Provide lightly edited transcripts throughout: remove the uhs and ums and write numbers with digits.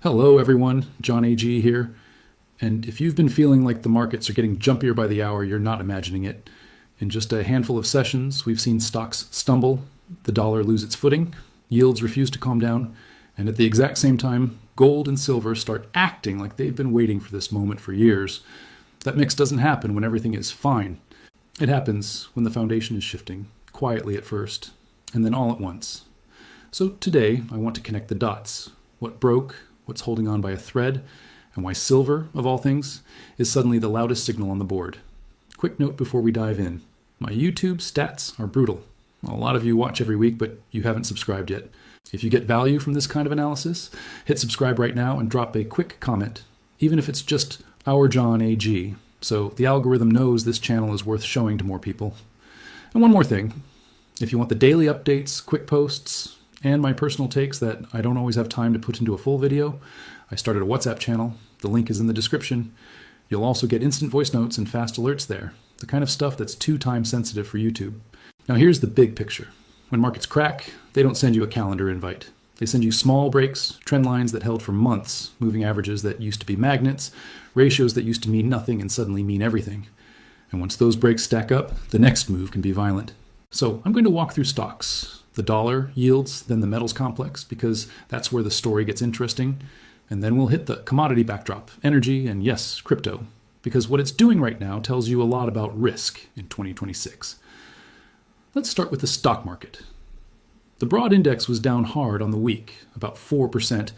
Hello everyone, John AG here. And if you've been feeling like the markets are getting jumpier by the hour, you're not imagining it. In just a handful of sessions, we've seen stocks stumble, the dollar lose its footing, yields refuse to calm down, and at the exact same time, gold and silver start acting like they've been waiting for this moment for years. That mix doesn't happen when everything is fine. It happens when the foundation is shifting, quietly at first, and then all at once. So today, I want to connect the dots. What broke, what's holding on by a thread, and why silver, of all things, is suddenly the loudest signal on the board. Quick note before we dive in. My YouTube stats are brutal. A lot of you watch every week, but you haven't subscribed yet. If you get value from this kind of analysis, hit subscribe right now and drop a quick comment, even if it's just our John AG, so the algorithm knows this channel is worth showing to more people. And one more thing, if you want the daily updates, quick posts, and my personal takes that I don't always have time to put into a full video, I started a WhatsApp channel. The link is in the description. You'll also get instant voice notes and fast alerts there, the kind of stuff that's too time sensitive for YouTube. Now here's the big picture. When markets crack, they don't send you a calendar invite. They send you small breaks, trend lines that held for months, moving averages that used to be magnets, ratios that used to mean nothing and suddenly mean everything. And once those breaks stack up, the next move can be violent. So I'm going to walk through stocks. The dollar, yields, then the metals complex, because that's where the story gets interesting. And then we'll hit the commodity backdrop, energy, and yes, crypto, because what it's doing right now tells you a lot about risk in 2026. Let's start with the stock market. The broad index was down hard on the week, about 4%,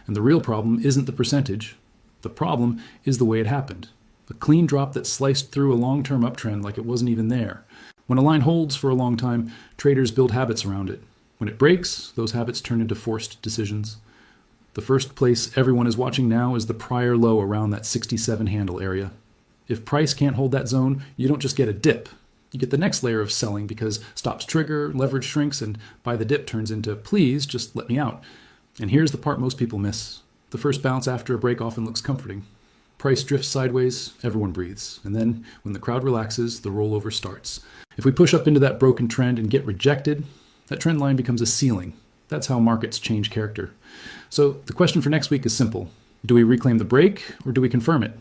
and the real problem isn't the percentage. The problem is the way it happened. A clean drop that sliced through a long-term uptrend like it wasn't even there. When a line holds for a long time, traders build habits around it. When it breaks, those habits turn into forced decisions. The first place everyone is watching now is the prior low around that 67 handle area. If price can't hold that zone, you don't just get a dip. You get the next layer of selling because stops trigger, leverage shrinks, and buy the dip turns into please just let me out. And here's the part most people miss. The first bounce after a break often looks comforting. Price drifts sideways, everyone breathes. And then when the crowd relaxes, the rollover starts. If we push up into that broken trend and get rejected, that trend line becomes a ceiling. That's how markets change character. So the question for next week is simple. Do we reclaim the break or do we confirm it?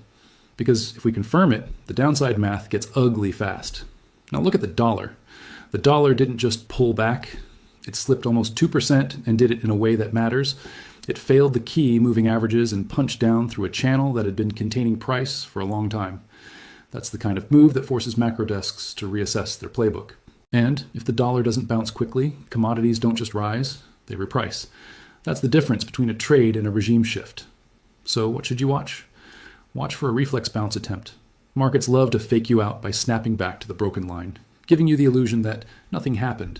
Because if we confirm it, the downside math gets ugly fast. Now look at the dollar. The dollar didn't just pull back. It slipped almost 2% and did it in a way that matters. It failed the key moving averages and punched down through a channel that had been containing price for a long time. That's the kind of move that forces macro desks to reassess their playbook. And if the dollar doesn't bounce quickly, commodities don't just rise, they reprice. That's the difference between a trade and a regime shift. So what should you watch? Watch for a reflex bounce attempt. Markets love to fake you out by snapping back to the broken line, giving you the illusion that nothing happened.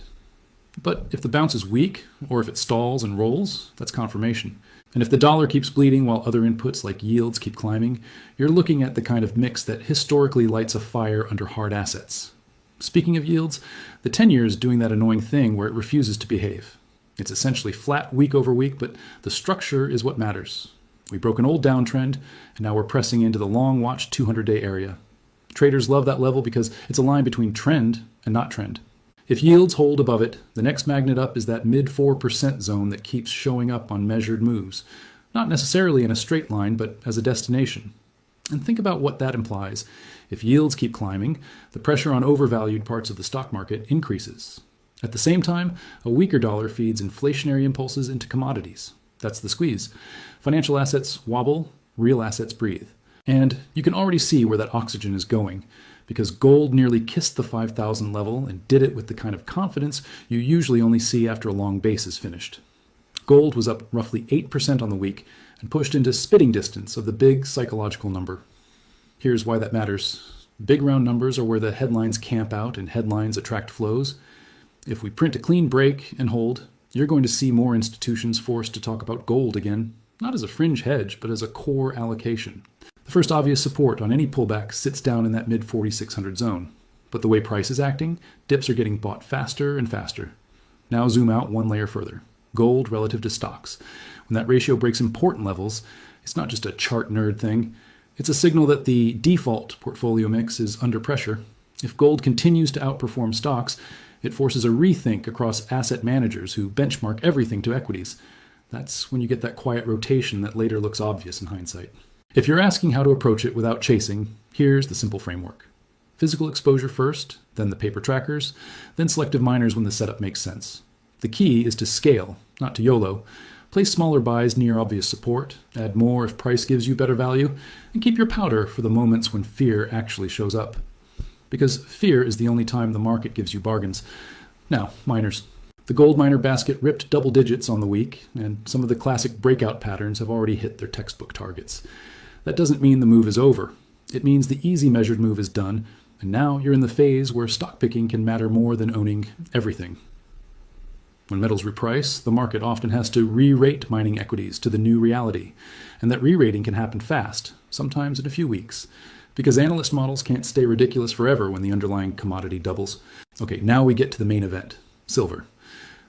But if the bounce is weak, or if it stalls and rolls, that's confirmation. And if the dollar keeps bleeding while other inputs like yields keep climbing, you're looking at the kind of mix that historically lights a fire under hard assets. Speaking of yields, the 10-year is doing that annoying thing where it refuses to behave. It's essentially flat week over week, but the structure is what matters. We broke an old downtrend, and now we're pressing into the long-watch 200-day area. Traders love that level because it's a line between trend and not trend. If yields hold above it, the next magnet up is that mid 4% zone that keeps showing up on measured moves. Not necessarily in a straight line, but as a destination. And think about what that implies. If yields keep climbing, the pressure on overvalued parts of the stock market increases. At the same time, a weaker dollar feeds inflationary impulses into commodities. That's the squeeze. Financial assets wobble, real assets breathe. And you can already see where that oxygen is going, because gold nearly kissed the 5,000 level and did it with the kind of confidence you usually only see after a long base is finished. Gold was up roughly 8% on the week and pushed into spitting distance of the big psychological number. Here's why that matters. Big round numbers are where the headlines camp out and headlines attract flows. If we print a clean break and hold, you're going to see more institutions forced to talk about gold again, not as a fringe hedge, but as a core allocation. The first obvious support on any pullback sits down in that mid 4,600 zone. But the way price is acting, dips are getting bought faster and faster. Now zoom out one layer further. Gold relative to stocks. When that ratio breaks important levels, it's not just a chart nerd thing. It's a signal that the default portfolio mix is under pressure. If gold continues to outperform stocks, it forces a rethink across asset managers who benchmark everything to equities. That's when you get that quiet rotation that later looks obvious in hindsight. If you're asking how to approach it without chasing, here's the simple framework. Physical exposure first, then the paper trackers, then selective miners when the setup makes sense. The key is to scale, not to YOLO. Place smaller buys near obvious support, add more if price gives you better value, and keep your powder for the moments when fear actually shows up. Because fear is the only time the market gives you bargains. Now, miners. The gold miner basket ripped double digits on the week, and some of the classic breakout patterns have already hit their textbook targets. That doesn't mean the move is over. It means the easy measured move is done, and now you're in the phase where stock picking can matter more than owning everything. When metals reprice, the market often has to re-rate mining equities to the new reality, and that re-rating can happen fast, sometimes in a few weeks, because analyst models can't stay ridiculous forever when the underlying commodity doubles. Okay, now we get to the main event, silver.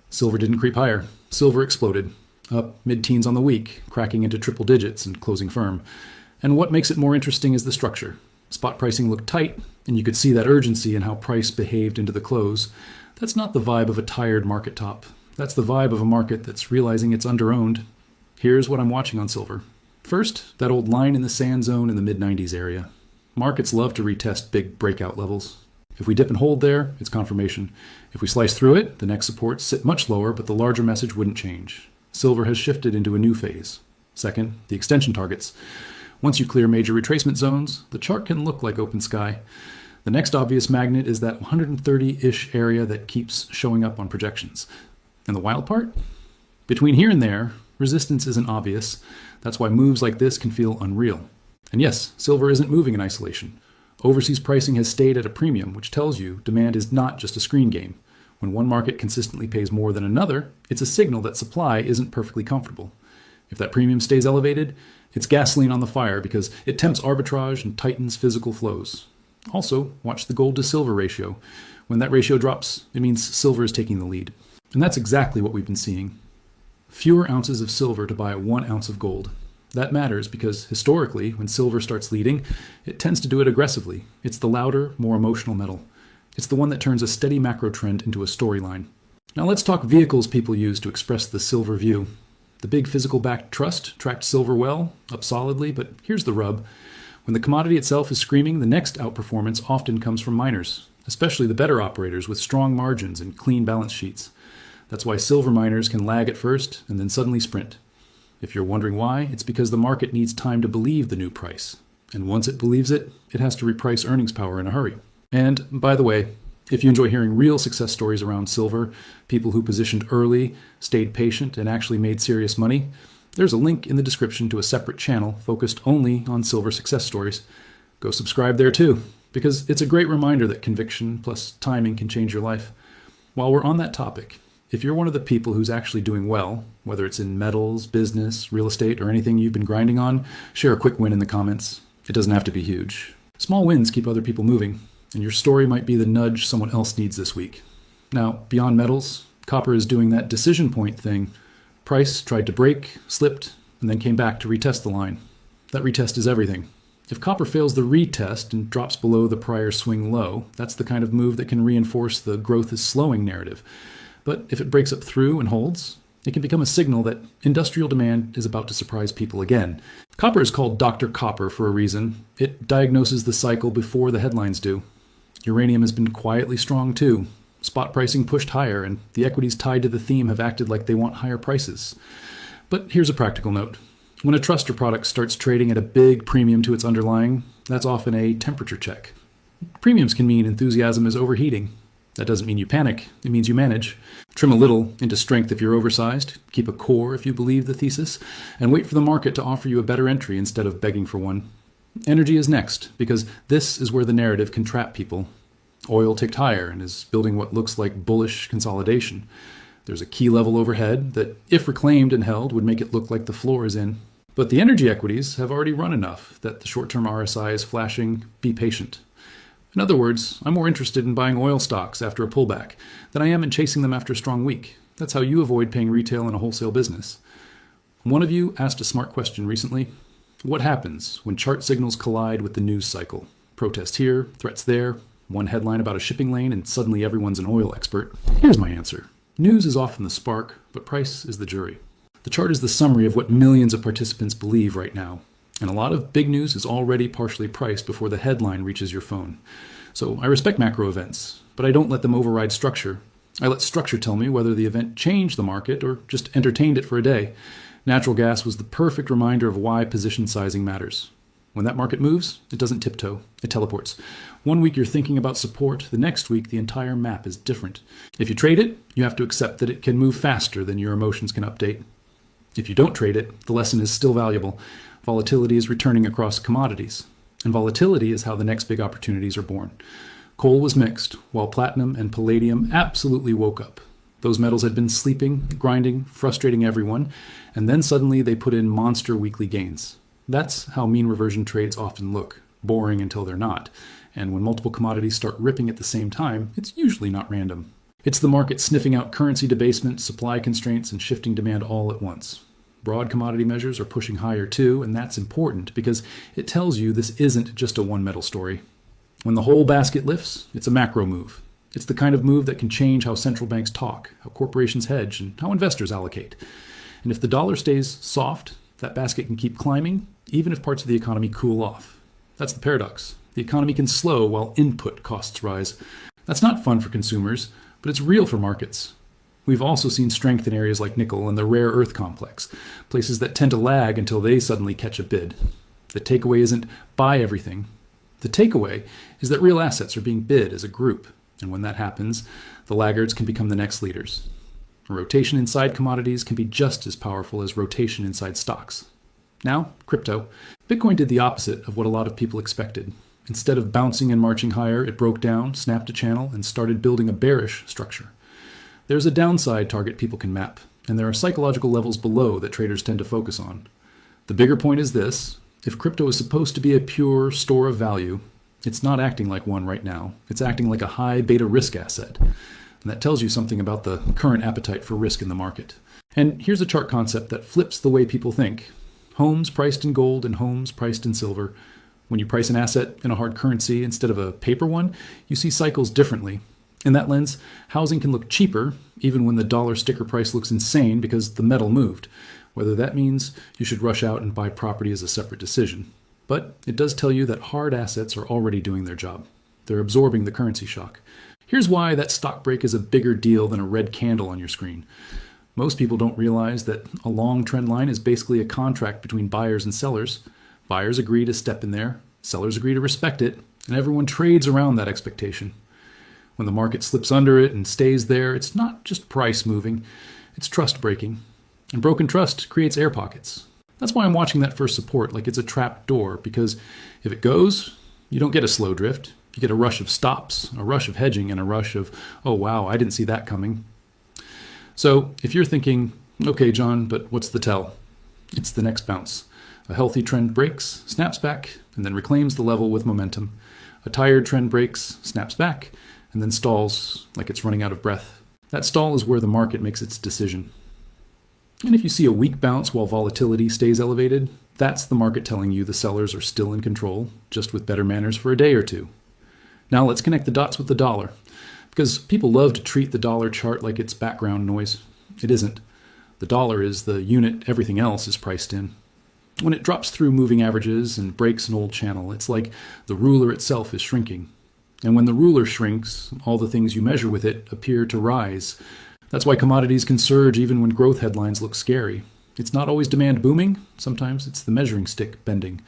Silver didn't creep higher. Silver exploded, up mid-teens on the week, cracking into triple digits and closing firm. And what makes it more interesting is the structure. Spot pricing looked tight, and you could see that urgency in how price behaved into the close. That's not the vibe of a tired market top. That's the vibe of a market that's realizing it's underowned. Here's what I'm watching on silver. First, that old line in the sand zone in the mid-90s area. Markets love to retest big breakout levels. If we dip and hold there, it's confirmation. If we slice through it, the next supports sit much lower, but the larger message wouldn't change. Silver has shifted into a new phase. Second, the extension targets. Once you clear major retracement zones, the chart can look like open sky. The next obvious magnet is that 130-ish area that keeps showing up on projections. And the wild part? Between here and there, resistance isn't obvious. That's why moves like this can feel unreal. And yes, silver isn't moving in isolation. Overseas pricing has stayed at a premium, which tells you demand is not just a screen game. When one market consistently pays more than another, it's a signal that supply isn't perfectly comfortable. If that premium stays elevated, it's gasoline on the fire because it tempts arbitrage and tightens physical flows. Also, watch the gold to silver ratio. When that ratio drops, it means silver is taking the lead. And that's exactly what we've been seeing. Fewer ounces of silver to buy 1 ounce of gold. That matters because historically, when silver starts leading, it tends to do it aggressively. It's the louder, more emotional metal. It's the one that turns a steady macro trend into a storyline. Now let's talk vehicles people use to express the silver view. The big physical-backed trust tracked silver well, up solidly, but here's the rub. When the commodity itself is screaming, the next outperformance often comes from miners, especially the better operators with strong margins and clean balance sheets. That's why silver miners can lag at first and then suddenly sprint. If you're wondering why, it's because the market needs time to believe the new price. And once it believes it, it has to reprice earnings power in a hurry. And by the way, if you enjoy hearing real success stories around silver, people who positioned early, stayed patient, and actually made serious money, there's a link in the description to a separate channel focused only on silver success stories. Go subscribe there too, because it's a great reminder that conviction plus timing can change your life. While we're on that topic, if you're one of the people who's actually doing well, whether it's in metals, business, real estate, or anything you've been grinding on, share a quick win in the comments. It doesn't have to be huge. Small wins keep other people moving, and your story might be the nudge someone else needs this week. Now, beyond metals, copper is doing that decision point thing. Price tried to break, slipped, and then came back to retest the line. That retest is everything. If copper fails the retest and drops below the prior swing low, that's the kind of move that can reinforce the growth is slowing narrative. But if it breaks up through and holds, it can become a signal that industrial demand is about to surprise people again. Copper is called Dr. Copper for a reason. It diagnoses the cycle before the headlines do. Uranium has been quietly strong too. Spot pricing pushed higher, and the equities tied to the theme have acted like they want higher prices. But here's a practical note. When a trust or product starts trading at a big premium to its underlying, that's often a temperature check. Premiums can mean enthusiasm is overheating. That doesn't mean you panic. It means you manage. Trim a little into strength if you're oversized, keep a core if you believe the thesis, and wait for the market to offer you a better entry instead of begging for one. Energy is next, because this is where the narrative can trap people. Oil ticked higher and is building what looks like bullish consolidation. There's a key level overhead that, if reclaimed and held, would make it look like the floor is in. But the energy equities have already run enough that the short-term RSI is flashing, be patient. In other words, I'm more interested in buying oil stocks after a pullback than I am in chasing them after a strong week. That's how you avoid paying retail in a wholesale business. One of you asked a smart question recently. What happens when chart signals collide with the news cycle? Protest here, threats there, one headline about a shipping lane, and suddenly everyone's an oil expert. Here's my answer. News is often the spark, but price is the jury. The chart is the summary of what millions of participants believe right now. And a lot of big news is already partially priced before the headline reaches your phone. So I respect macro events, but I don't let them override structure. I let structure tell me whether the event changed the market or just entertained it for a day. Natural gas was the perfect reminder of why position sizing matters. When that market moves, it doesn't tiptoe, it teleports. One week you're thinking about support, the next week the entire map is different. If you trade it, you have to accept that it can move faster than your emotions can update. If you don't trade it, the lesson is still valuable. Volatility is returning across commodities. And volatility is how the next big opportunities are born. Coal was mixed, while platinum and palladium absolutely woke up. Those metals had been sleeping, grinding, frustrating everyone, and then suddenly they put in monster weekly gains. That's how mean reversion trades often look, boring until they're not. And when multiple commodities start ripping at the same time, it's usually not random. It's the market sniffing out currency debasement, supply constraints, and shifting demand all at once. Broad commodity measures are pushing higher too, and that's important because it tells you this isn't just a one metal story. When the whole basket lifts, it's a macro move. It's the kind of move that can change how central banks talk, how corporations hedge, and how investors allocate. And if the dollar stays soft, that basket can keep climbing, even if parts of the economy cool off. That's the paradox. The economy can slow while input costs rise. That's not fun for consumers, but it's real for markets. We've also seen strength in areas like nickel and the rare earth complex, places that tend to lag until they suddenly catch a bid. The takeaway isn't buy everything. The takeaway is that real assets are being bid as a group, and when that happens, the laggards can become the next leaders. A rotation inside commodities can be just as powerful as rotation inside stocks. Now, crypto. Bitcoin did the opposite of what a lot of people expected. Instead of bouncing and marching higher, it broke down, snapped a channel, and started building a bearish structure. There's a downside target people can map, and there are psychological levels below that traders tend to focus on. The bigger point is this: if crypto is supposed to be a pure store of value, it's not acting like one right now. It's acting like a high beta risk asset. And that tells you something about the current appetite for risk in the market. And here's a chart concept that flips the way people think. Homes priced in gold and homes priced in silver. When you price an asset in a hard currency instead of a paper one, you see cycles differently. In that lens, housing can look cheaper, even when the dollar sticker price looks insane because the metal moved. Whether that means you should rush out and buy property is a separate decision. But it does tell you that hard assets are already doing their job. They're absorbing the currency shock. Here's why that stock break is a bigger deal than a red candle on your screen. Most people don't realize that a long trend line is basically a contract between buyers and sellers. Buyers agree to step in there, sellers agree to respect it, and everyone trades around that expectation. When the market slips under it and stays there, it's not just price moving, it's trust breaking. And broken trust creates air pockets. That's why I'm watching that first support like it's a trap door, because if it goes, you don't get a slow drift. You get a rush of stops, a rush of hedging, and a rush of, oh wow, I didn't see that coming. So if you're thinking, okay, John, but what's the tell? It's the next bounce. A healthy trend breaks, snaps back, and then reclaims the level with momentum. A tired trend breaks, snaps back, and then stalls like it's running out of breath. That stall is where the market makes its decision. And if you see a weak bounce while volatility stays elevated, that's the market telling you the sellers are still in control, just with better manners for a day or two. Now let's connect the dots with the dollar, because people love to treat the dollar chart like it's background noise. It isn't. The dollar is the unit everything else is priced in. When it drops through moving averages and breaks an old channel, it's like the ruler itself is shrinking. And when the ruler shrinks, all the things you measure with it appear to rise. That's why commodities can surge even when growth headlines look scary. It's not always demand booming. Sometimes it's the measuring stick bending.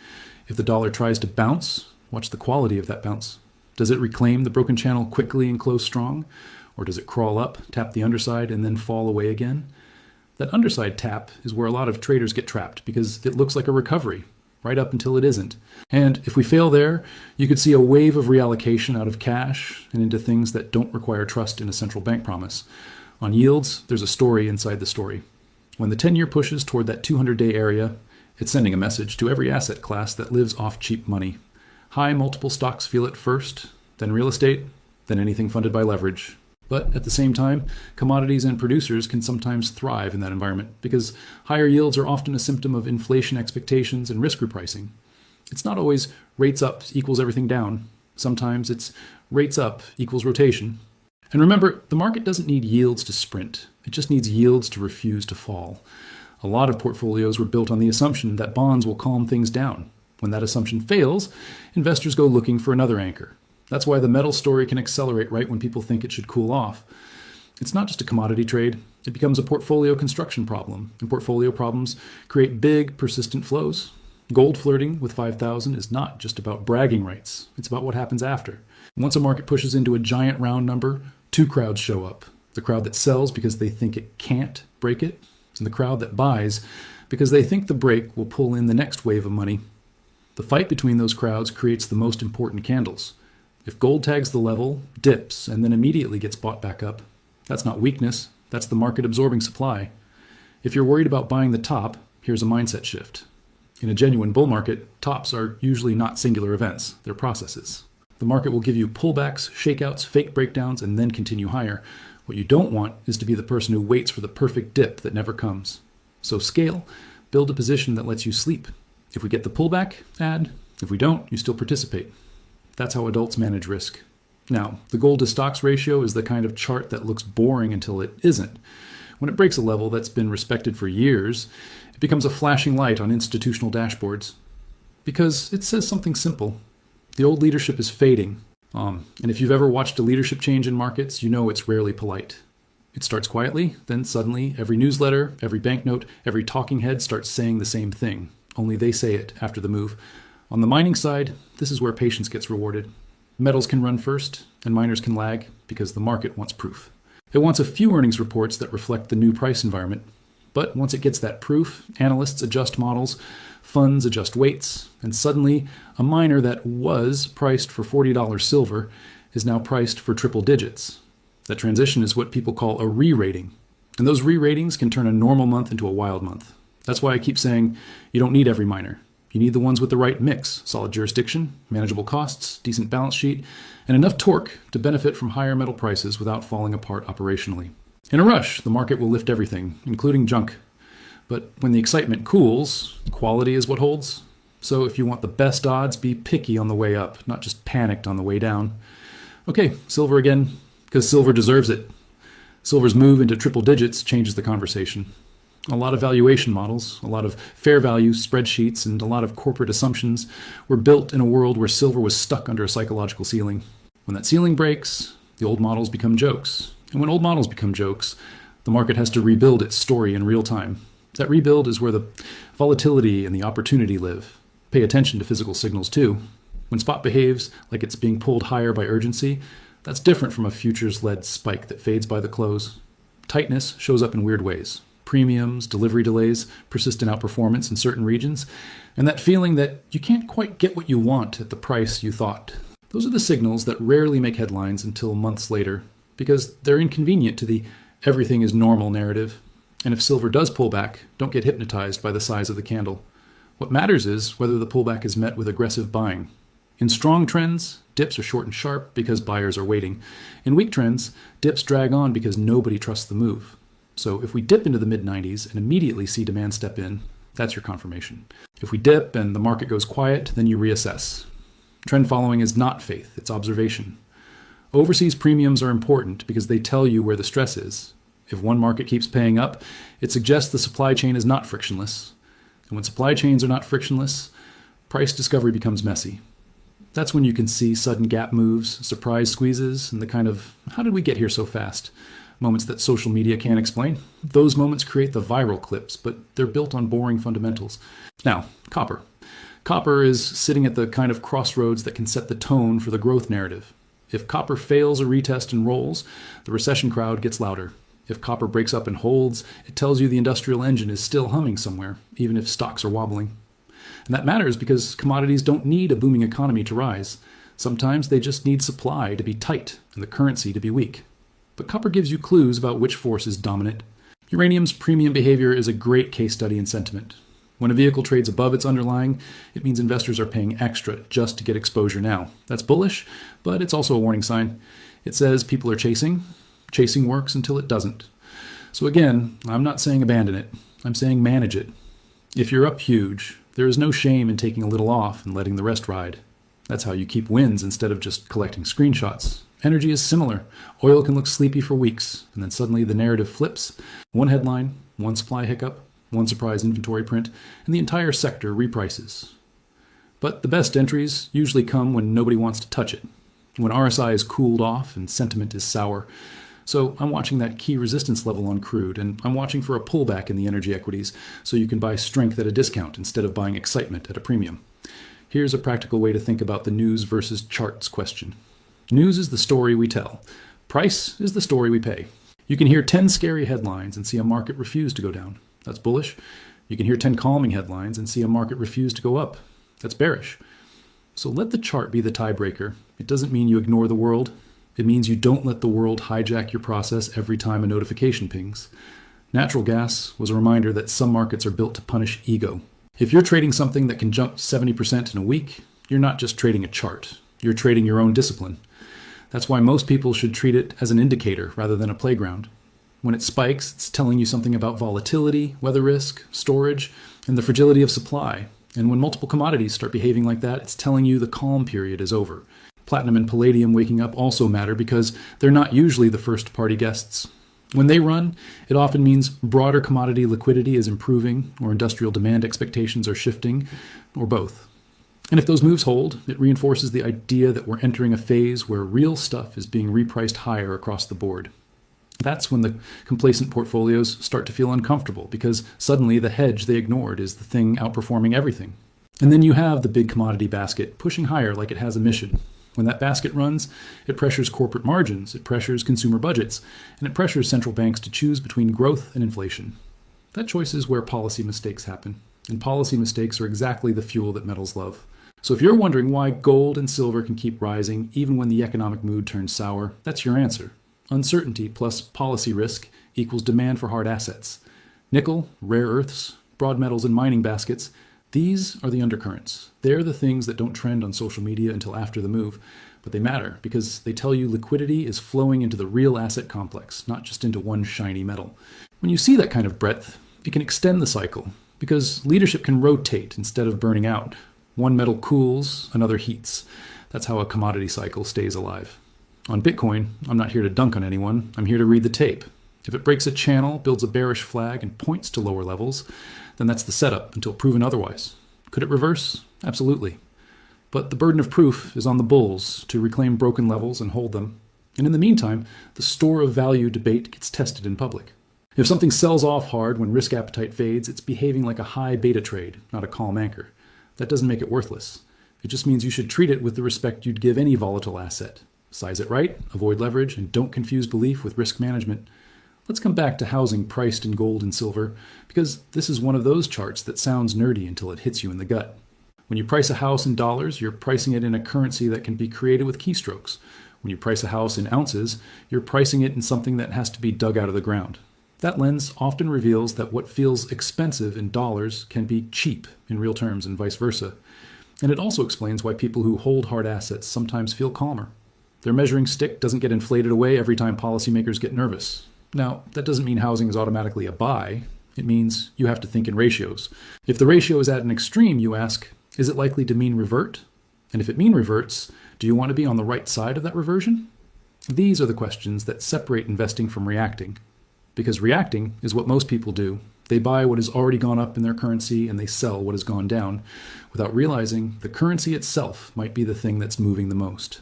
If the dollar tries to bounce, watch the quality of that bounce. Does it reclaim the broken channel quickly and close strong? Or does it crawl up, tap the underside, and then fall away again? That underside tap is where a lot of traders get trapped because it looks like a recovery, right up until it isn't. And if we fail there, you could see a wave of reallocation out of cash and into things that don't require trust in a central bank promise. On yields, there's a story inside the story. When the 10-year pushes toward that 200-day area, it's sending a message to every asset class that lives off cheap money. High multiple stocks feel it first, then real estate, then anything funded by leverage. But at the same time, commodities and producers can sometimes thrive in that environment because higher yields are often a symptom of inflation expectations and risk repricing. It's not always rates up equals everything down. Sometimes it's rates up equals rotation. And remember, the market doesn't need yields to sprint. It just needs yields to refuse to fall. A lot of portfolios were built on the assumption that bonds will calm things down. When that assumption fails, investors go looking for another anchor. That's why the metal story can accelerate right when people think it should cool off. It's not just a commodity trade. It becomes a portfolio construction problem, and portfolio problems create big, persistent flows. Gold flirting with 5,000 is not just about bragging rights. It's about what happens after. Once a market pushes into a giant round number, two crowds show up. The crowd that sells because they think it can't break it, and the crowd that buys because they think the break will pull in the next wave of money. The fight between those crowds creates the most important candles. If gold tags the level, dips, and then immediately gets bought back up, that's not weakness, that's the market absorbing supply. If you're worried about buying the top, here's a mindset shift. In a genuine bull market, tops are usually not singular events, they're processes. The market will give you pullbacks, shakeouts, fake breakdowns, and then continue higher. What you don't want is to be the person who waits for the perfect dip that never comes. So scale, build a position that lets you sleep. If we get the pullback, add. If we don't, you still participate. That's how adults manage risk. Now, the gold to stocks ratio is the kind of chart that looks boring until it isn't. When it breaks a level that's been respected for years, it becomes a flashing light on institutional dashboards. Because it says something simple. The old leadership is fading. And if you've ever watched a leadership change in markets, you know it's rarely polite. It starts quietly, then suddenly every newsletter, every banknote, every talking head starts saying the same thing. Only they say it after the move. On the mining side, this is where patience gets rewarded. Metals can run first, and miners can lag, because the market wants proof. It wants a few earnings reports that reflect the new price environment. But once it gets that proof, analysts adjust models, funds adjust weights, and suddenly a miner that was priced for $40 silver is now priced for triple digits. That transition is what people call a re-rating. And those re-ratings can turn a normal month into a wild month. That's why I keep saying you don't need every miner. You need the ones with the right mix, solid jurisdiction, manageable costs, decent balance sheet, and enough torque to benefit from higher metal prices without falling apart operationally. In a rush, the market will lift everything, including junk. But when the excitement cools, quality is what holds. So if you want the best odds, be picky on the way up, not just panicked on the way down. Okay, silver again, because silver deserves it. Silver's move into triple digits changes the conversation. A lot of valuation models, a lot of fair value spreadsheets, and a lot of corporate assumptions were built in a world where silver was stuck under a psychological ceiling. When that ceiling breaks, the old models become jokes. And when old models become jokes, the market has to rebuild its story in real time. That rebuild is where the volatility and the opportunity live. Pay attention to physical signals too. When spot behaves like it's being pulled higher by urgency, that's different from a futures-led spike that fades by the close. Tightness shows up in weird ways. Premiums, delivery delays, persistent outperformance in certain regions, and that feeling that you can't quite get what you want at the price you thought. Those are the signals that rarely make headlines until months later, because they're inconvenient to the everything is normal narrative. And if silver does pull back, don't get hypnotized by the size of the candle. What matters is whether the pullback is met with aggressive buying. In strong trends, dips are short and sharp because buyers are waiting. In weak trends, dips drag on because nobody trusts the move. So if we dip into the mid-90s and immediately see demand step in, that's your confirmation. If we dip and the market goes quiet, then you reassess. Trend following is not faith, it's observation. Overseas premiums are important because they tell you where the stress is. If one market keeps paying up, it suggests the supply chain is not frictionless. And when supply chains are not frictionless, price discovery becomes messy. That's when you can see sudden gap moves, surprise squeezes, and the kind of, how did we get here so fast? Moments that social media can't explain. Those moments create the viral clips, but they're built on boring fundamentals. Now, copper. Copper is sitting at the kind of crossroads that can set the tone for the growth narrative. If copper fails a retest and rolls, the recession crowd gets louder. If copper breaks up and holds, it tells you the industrial engine is still humming somewhere, even if stocks are wobbling. And that matters because commodities don't need a booming economy to rise. Sometimes they just need supply to be tight and the currency to be weak. But copper gives you clues about which force is dominant. Uranium's premium behavior is a great case study in sentiment. When a vehicle trades above its underlying, it means investors are paying extra just to get exposure now. That's bullish, but it's also a warning sign. It says people are chasing. Chasing works until it doesn't. So again, I'm not saying abandon it. I'm saying manage it. If you're up huge, there is no shame in taking a little off and letting the rest ride. That's how you keep wins instead of just collecting screenshots. Energy is similar. Oil can look sleepy for weeks, and then suddenly the narrative flips. One headline, one supply hiccup, one surprise inventory print, and the entire sector reprices. But the best entries usually come when nobody wants to touch it, when RSI is cooled off and sentiment is sour. So I'm watching that key resistance level on crude, and I'm watching for a pullback in the energy equities so you can buy strength at a discount instead of buying excitement at a premium. Here's a practical way to think about the news versus charts question. News is the story we tell. Price is the story we pay. You can hear 10 scary headlines and see a market refuse to go down. That's bullish. You can hear 10 calming headlines and see a market refuse to go up. That's bearish. So let the chart be the tiebreaker. It doesn't mean you ignore the world. It means you don't let the world hijack your process every time a notification pings. Natural gas was a reminder that some markets are built to punish ego. If you're trading something that can jump 70% in a week, you're not just trading a chart. You're trading your own discipline. That's why most people should treat it as an indicator rather than a playground. When it spikes, it's telling you something about volatility, weather risk, storage, and the fragility of supply. And when multiple commodities start behaving like that, it's telling you the calm period is over. Platinum and palladium waking up also matter because they're not usually the first party guests. When they run, it often means broader commodity liquidity is improving, or industrial demand expectations are shifting, or both. And if those moves hold, it reinforces the idea that we're entering a phase where real stuff is being repriced higher across the board. That's when the complacent portfolios start to feel uncomfortable, because suddenly the hedge they ignored is the thing outperforming everything. And then you have the big commodity basket pushing higher like it has a mission. When that basket runs, it pressures corporate margins, it pressures consumer budgets, and it pressures central banks to choose between growth and inflation. That choice is where policy mistakes happen, and policy mistakes are exactly the fuel that metals love. So if you're wondering why gold and silver can keep rising even when the economic mood turns sour, that's your answer. Uncertainty plus policy risk equals demand for hard assets. Nickel, rare earths, broad metals, and mining baskets, these are the undercurrents. They're the things that don't trend on social media until after the move, but they matter because they tell you liquidity is flowing into the real asset complex, not just into one shiny metal. When you see that kind of breadth, it can extend the cycle because leadership can rotate instead of burning out. One metal cools, another heats. That's how a commodity cycle stays alive. On Bitcoin, I'm not here to dunk on anyone. I'm here to read the tape. If it breaks a channel, builds a bearish flag, and points to lower levels, then that's the setup until proven otherwise. Could it reverse? Absolutely. But the burden of proof is on the bulls to reclaim broken levels and hold them. And in the meantime, the store of value debate gets tested in public. If something sells off hard when risk appetite fades, it's behaving like a high beta trade, not a calm anchor. That doesn't make it worthless. It just means you should treat it with the respect you'd give any volatile asset. Size it right, avoid leverage, and don't confuse belief with risk management. Let's come back to housing priced in gold and silver, because this is one of those charts that sounds nerdy until it hits you in the gut. When you price a house in dollars, you're pricing it in a currency that can be created with keystrokes. When you price a house in ounces, you're pricing it in something that has to be dug out of the ground. That lens often reveals that what feels expensive in dollars can be cheap in real terms and vice versa. And it also explains why people who hold hard assets sometimes feel calmer. Their measuring stick doesn't get inflated away every time policymakers get nervous. Now, that doesn't mean housing is automatically a buy. It means you have to think in ratios. If the ratio is at an extreme, you ask, is it likely to mean revert? And if it mean reverts, do you want to be on the right side of that reversion? These are the questions that separate investing from reacting. Because reacting is what most people do. They buy what has already gone up in their currency and they sell what has gone down, without realizing the currency itself might be the thing that's moving the most.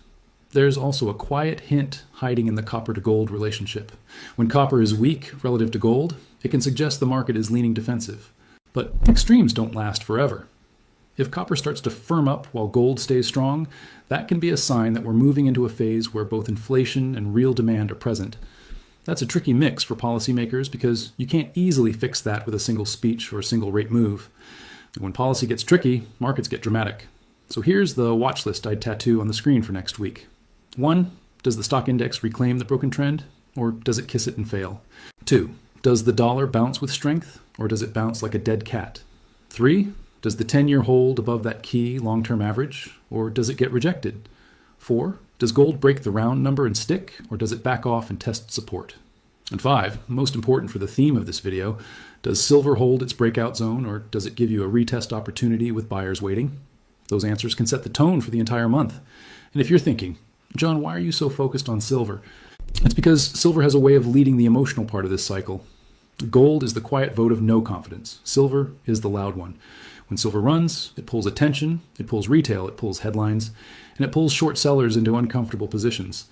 There's also a quiet hint hiding in the copper to gold relationship. When copper is weak relative to gold, it can suggest the market is leaning defensive. But extremes don't last forever. If copper starts to firm up while gold stays strong, that can be a sign that we're moving into a phase where both inflation and real demand are present. That's a tricky mix for policymakers because you can't easily fix that with a single speech or a single rate move. And when policy gets tricky, markets get dramatic. So here's the watch list I'd tattoo on the screen for next week. 1. Does the stock index reclaim the broken trend, or does it kiss it and fail? 2. Does the dollar bounce with strength, or does it bounce like a dead cat? 3. Does the 10-year hold above that key long-term average, or does it get rejected? 4. Does gold break the round number and stick, or does it back off and test support? And 5, most important for the theme of this video, does silver hold its breakout zone, or does it give you a retest opportunity with buyers waiting? Those answers can set the tone for the entire month. And if you're thinking, John, why are you so focused on silver? It's because silver has a way of leading the emotional part of this cycle. Gold is the quiet vote of no confidence. Silver is the loud one. When silver runs, it pulls attention, it pulls retail, it pulls headlines, and it pulls short sellers into uncomfortable positions.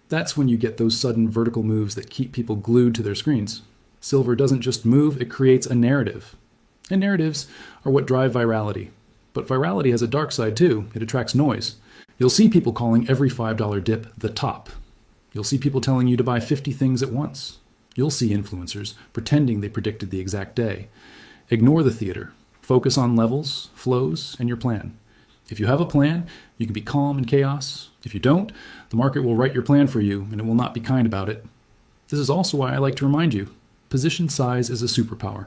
That's when you get those sudden vertical moves that keep people glued to their screens. Silver doesn't just move, it creates a narrative. And narratives are what drive virality. But virality has a dark side too. It attracts noise. You'll see people calling every $5 dip the top. You'll see people telling you to buy 50 things at once. You'll see influencers pretending they predicted the exact day. Ignore the theater. Focus on levels, flows, and your plan. If you have a plan, you can be calm in chaos. If you don't, the market will write your plan for you, and it will not be kind about it. This is also why I like to remind you, position size is a superpower.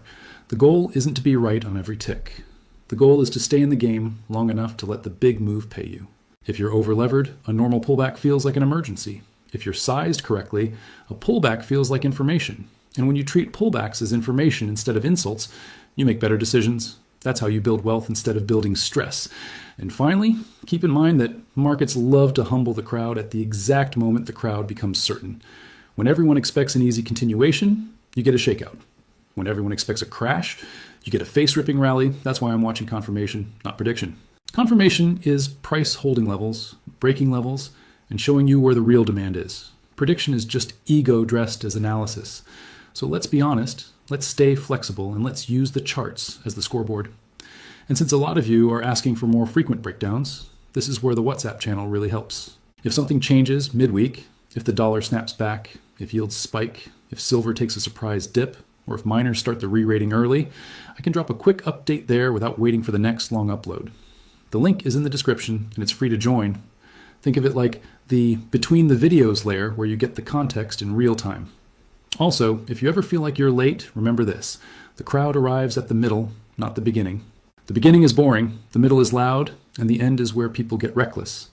The goal isn't to be right on every tick. The goal is to stay in the game long enough to let the big move pay you. If you're over-levered, a normal pullback feels like an emergency. If you're sized correctly, a pullback feels like information. And when you treat pullbacks as information instead of insults, you make better decisions. That's how you build wealth instead of building stress. And finally, keep in mind that markets love to humble the crowd at the exact moment the crowd becomes certain. When everyone expects an easy continuation, you get a shakeout. When everyone expects a crash, you get a face-ripping rally. That's why I'm watching confirmation, not prediction. Confirmation is price holding levels, breaking levels, and showing you where the real demand is. Prediction is just ego dressed as analysis. So let's be honest, let's stay flexible, and let's use the charts as the scoreboard. And since a lot of you are asking for more frequent breakdowns, this is where the WhatsApp channel really helps. If something changes midweek, if the dollar snaps back, if yields spike, if silver takes a surprise dip, or if miners start the re-rating early, I can drop a quick update there without waiting for the next long upload. The link is in the description, and it's free to join. Think of it like the between the videos layer where you get the context in real time. Also, if you ever feel like you're late, remember this. The crowd arrives at the middle, not the beginning. The beginning is boring, the middle is loud, and the end is where people get reckless.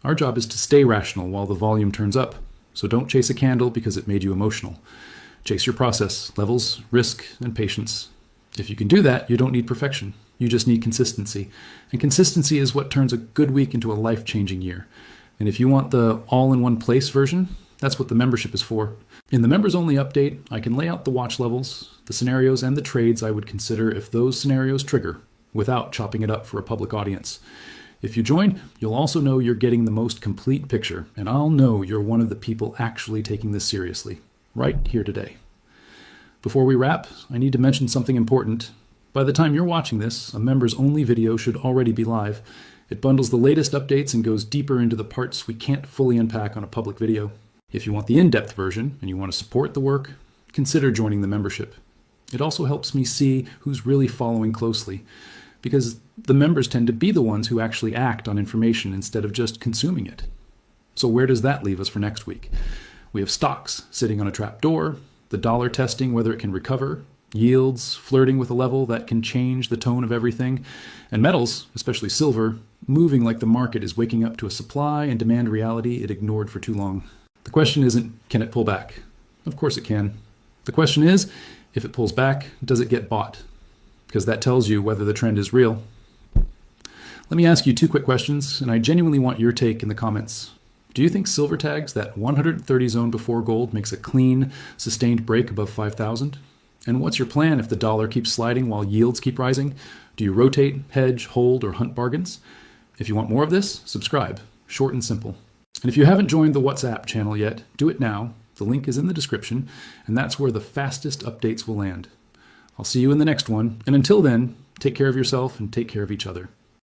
Our job is to stay rational while the volume turns up. So don't chase a candle because it made you emotional. Chase your process, levels, risk, and patience. If you can do that, you don't need perfection. You just need consistency. And consistency is what turns a good week into a life-changing year. And if you want the all-in-one-place version, that's what the membership is for. In the members-only update, I can lay out the watch levels, the scenarios, and the trades I would consider if those scenarios trigger, without chopping it up for a public audience. If you join, you'll also know you're getting the most complete picture, and I'll know you're one of the people actually taking this seriously, right here today. Before we wrap, I need to mention something important. By the time you're watching this, a members-only video should already be live. It bundles the latest updates and goes deeper into the parts we can't fully unpack on a public video. If you want the in-depth version and you want to support the work, consider joining the membership. It also helps me see who's really following closely, because the members tend to be the ones who actually act on information instead of just consuming it. So where does that leave us for next week? We have stocks sitting on a trap door, the dollar testing whether it can recover, yields flirting with a level that can change the tone of everything, and metals, especially silver, moving like the market is waking up to a supply and demand reality it ignored for too long. The question isn't, can it pull back? Of course it can. The question is, if it pulls back, does it get bought? Because that tells you whether the trend is real. Let me ask you two quick questions, and I genuinely want your take in the comments. Do you think silver tags that 130 zone before gold makes a clean, sustained break above 5,000? And what's your plan if the dollar keeps sliding while yields keep rising? Do you rotate, hedge, hold, or hunt bargains? If you want more of this, subscribe. Short and simple. And if you haven't joined the WhatsApp channel yet, do it now. The link is in the description, and that's where the fastest updates will land. I'll see you in the next one, and until then, take care of yourself and take care of each other.